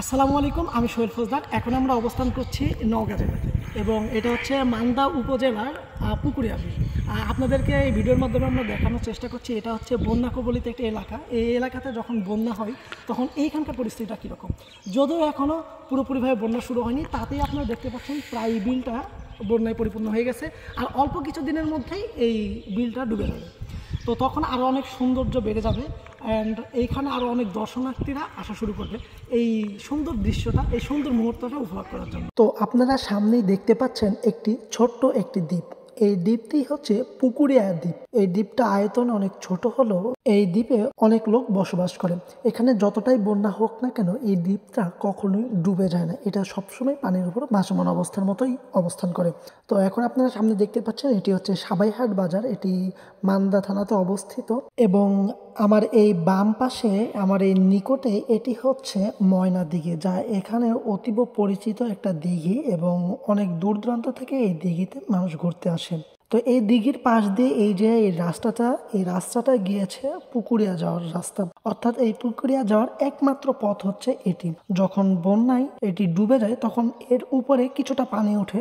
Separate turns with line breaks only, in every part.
আসসালামু আলাইকুম, আমি সোহেল ফৌজদার। এখন আমরা অবস্থান করছি নওগাঁ জেলাতে এবং এটা হচ্ছে মান্দা উপজেলার পুকুরিয়া বিল। আপনাদেরকে এই ভিডিওর মাধ্যমে আমরা দেখানোর চেষ্টা করছি এটা হচ্ছে বন্যা কবলিত একটি এলাকা। এই এলাকাতে যখন বন্যা হয় তখন এইখানকার পরিস্থিতিটা কীরকম, যদিও এখনও পুরোপুরিভাবে বন্যা শুরু হয়নি, তাতেই আপনারা দেখতে পাচ্ছেন প্রায় বিলটা বন্যায় পরিপূর্ণ হয়ে গেছে। আর অল্প কিছু দিনের মধ্যেই এই বিলটা ডুবে যাবে, তো তখন আরও অনেক সৌন্দর্য বেড়ে যাবে অ্যান্ড এইখানে আরও অনেক দর্শনার্থীরা আসা শুরু করবে এই সুন্দর দৃশ্যটা, এই সুন্দর মুহূর্তটা উপভোগ করার জন্য। তো আপনারা সামনেই দেখতে পাচ্ছেন একটি ছোট্ট একটি দ্বীপ। এই দ্বীপটি হচ্ছে পুকুরিয়া দ্বীপ। এই দ্বীপটা আয়তনে অনেক ছোট হলেও এই দ্বীপে অনেক লোক বসবাস করে। এখানে যতটাই বন্যা হোক না কেন এই দ্বীপটা কখনোই ডুবে যায় না, এটা সবসময় পানির উপর ভাসমান অবস্থার মতোই অবস্থান করে। তো এখন আপনারা সামনে দেখতে পাচ্ছেন এটি হচ্ছে সাবাইহাট বাজার, এটি মান্দা থানাতে অবস্থিত এবং আমার এই বাম পাশে আমার এই নিকটে এটি হচ্ছে ময়না দিঘি, যা এখানে অতীব পরিচিত একটা দিঘি এবং অনেক দূর দূরান্ত থেকে এই দিঘিতে মানুষ ঘুরতে আসেন। তো এই দিঘির পাশ দিয়ে এই যে এই রাস্তাটা গিয়েছে পুকুরিয়া যাওয়ার রাস্তা, অর্থাৎ এই পুকুরিয়া যাওয়ার একমাত্র পথ হচ্ছে এটি। যখন বন্যায় এটি ডুবে যায় তখন এর উপরে কিছুটা পানি ওঠে,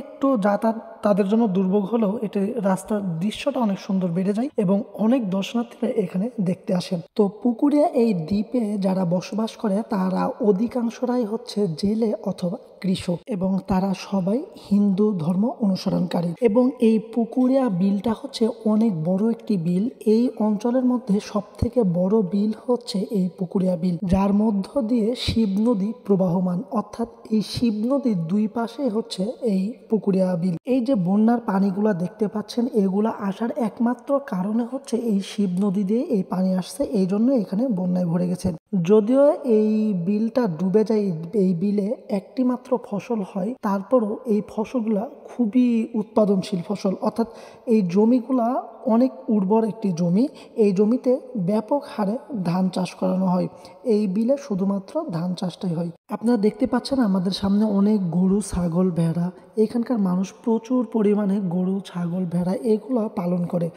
একটু যাতায়াত তাদের জন্য দুর্ভোগ হলেও এটি রাস্তার দৃশ্যটা অনেক সুন্দর বেড়ে যায় এবং অনেক দর্শনার্থীরা এখানে দেখতে আসেন। তো পুকুরিয়া এই দ্বীপে যারা বসবাস করে তারা অধিকাংশরাই হচ্ছে জেলে অথবা কৃষক এবং তারা সবাই হিন্দু ধর্ম অনুসরণকারী। এবং এই পুকুরিয়া বিলটা হচ্ছে অনেক বড় একটি বিল। এই অঞ্চলের মধ্যে সব থেকে বড় বিল হচ্ছে এই পুকুরিয়া বিল, যার মধ্য দিয়ে শিব নদী প্রবাহমান, অর্থাৎ এই শিব নদীর দুই পাশে হচ্ছে এই পুকুরিয়া বিল। এই যে বন্যার পানিগুলা দেখতে পাচ্ছেন এগুলা আসার একমাত্র কারণে হচ্ছে এই শিব নদী দিয়ে এই পানি আসছে, এই জন্য এখানে বন্যায় ভরে গেছে। যদিও এই বিলটা ডুবে যায়, এই বিলে একটি মাত্র ফসল হয়, তারপরও এই ফসলগুলা খুবই উৎপাদনশীল ফসল, অর্থাৎ এই জমিগুলা অনেক উর্বর একটি জমি। এই জমিতে ব্যাপক হারে ধান চাষ করানো হয়, এই বিলে শুধুমাত্র ধান চাষটাই হয়। আপনারা দেখতে পাচ্ছেন আমাদের সামনে অনেক গরু, ছাগল, ভেড়া। এখানকার মানুষ প্রচুর পরিমাণে গরু, ছাগল, ভেড়া এগুলো পালন করে।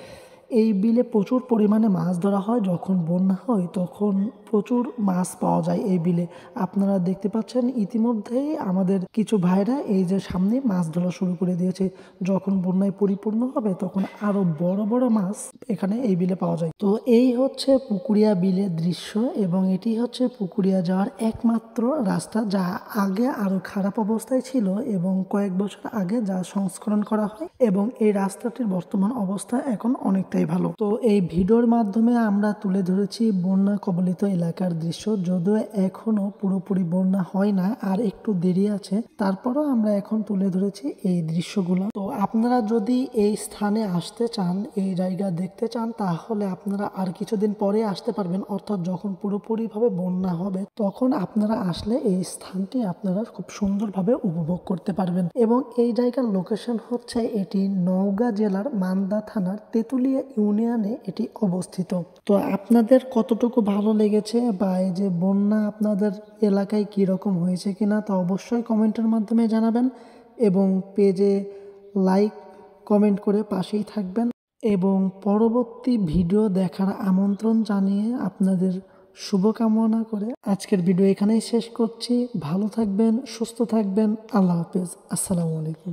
এই বিলে প্রচুর পরিমাণে মাছ ধরা হয়, যখন বন্যা হয় তখন প্রচুর মাছ পাওয়া যায় এই বিলে। আপনারা দেখতে পাচ্ছেন ইতিমধ্যেই আমাদের কিছু ভাইরা এই যে সামনে মাছ ধরা শুরু করে দিয়েছে। যখন বন্যায় পরিপূর্ণ হবে তখন আরো বড় বড় মাছ এখানে এই বিলে পাওয়া যায়। তো এই হচ্ছে পুকুরিয়া বিলের দৃশ্য এবং এটি হচ্ছে পুকুরিয়া যাওয়ার একমাত্র রাস্তা, যা আগে আরো খারাপ অবস্থায় ছিল এবং কয়েক বছর আগে যা সংস্করণ করা হয় এবং এই রাস্তাটির বর্তমান অবস্থা এখন অনেকটাই ভালো। তো এই ভিডিওর মাধ্যমে আমরা তুলে ধরেছি বন্যা কবলিত এলাকার দৃশ্য, যদিও এখনো পুরোপুরি বন্যা হয় না, আর একটু দেরি আছে, তারপরও আমরা এখন তুলে ধরেছি এই দৃশ্যগুলো। তো আপনারা যদি এই স্থানে আসতে চান, এই জায়গা দেখতে চান, তাহলে আপনারা আর কিছুদিন পরে আসতে পারবেন, অর্থাৎ যখন পুরোপুরিভাবে বন্যা হবে তখন আপনারা আসলে এই স্থানটি আপনারা খুব সুন্দরভাবে উপভোগ করতে পারবেন। এবং এই জায়গার লোকেশন হচ্ছে এটি নওগাঁ জেলার মান্দা থানার তেঁতুলিয়া ইউনিয়নে এটি অবস্থিত। তো আপনাদের কতটুকু ভালো লেগেছে বা এই যে বন্যা আপনাদের এলাকায় কীরকম হয়েছে কিনা তা অবশ্যই কমেন্টের মাধ্যমে জানাবেন এবং পেজে লাইক কমেন্ট করে পাশেই থাকবেন এবং পরবর্তী ভিডিও দেখার আমন্ত্রণ জানিয়ে আপনাদের শুভকামনা করে আজকের ভিডিও এখানেই শেষ করছি। ভালো থাকবেন, সুস্থ থাকবেন, আল্লাহ হাফেজ, আসসালামু আলাইকুম।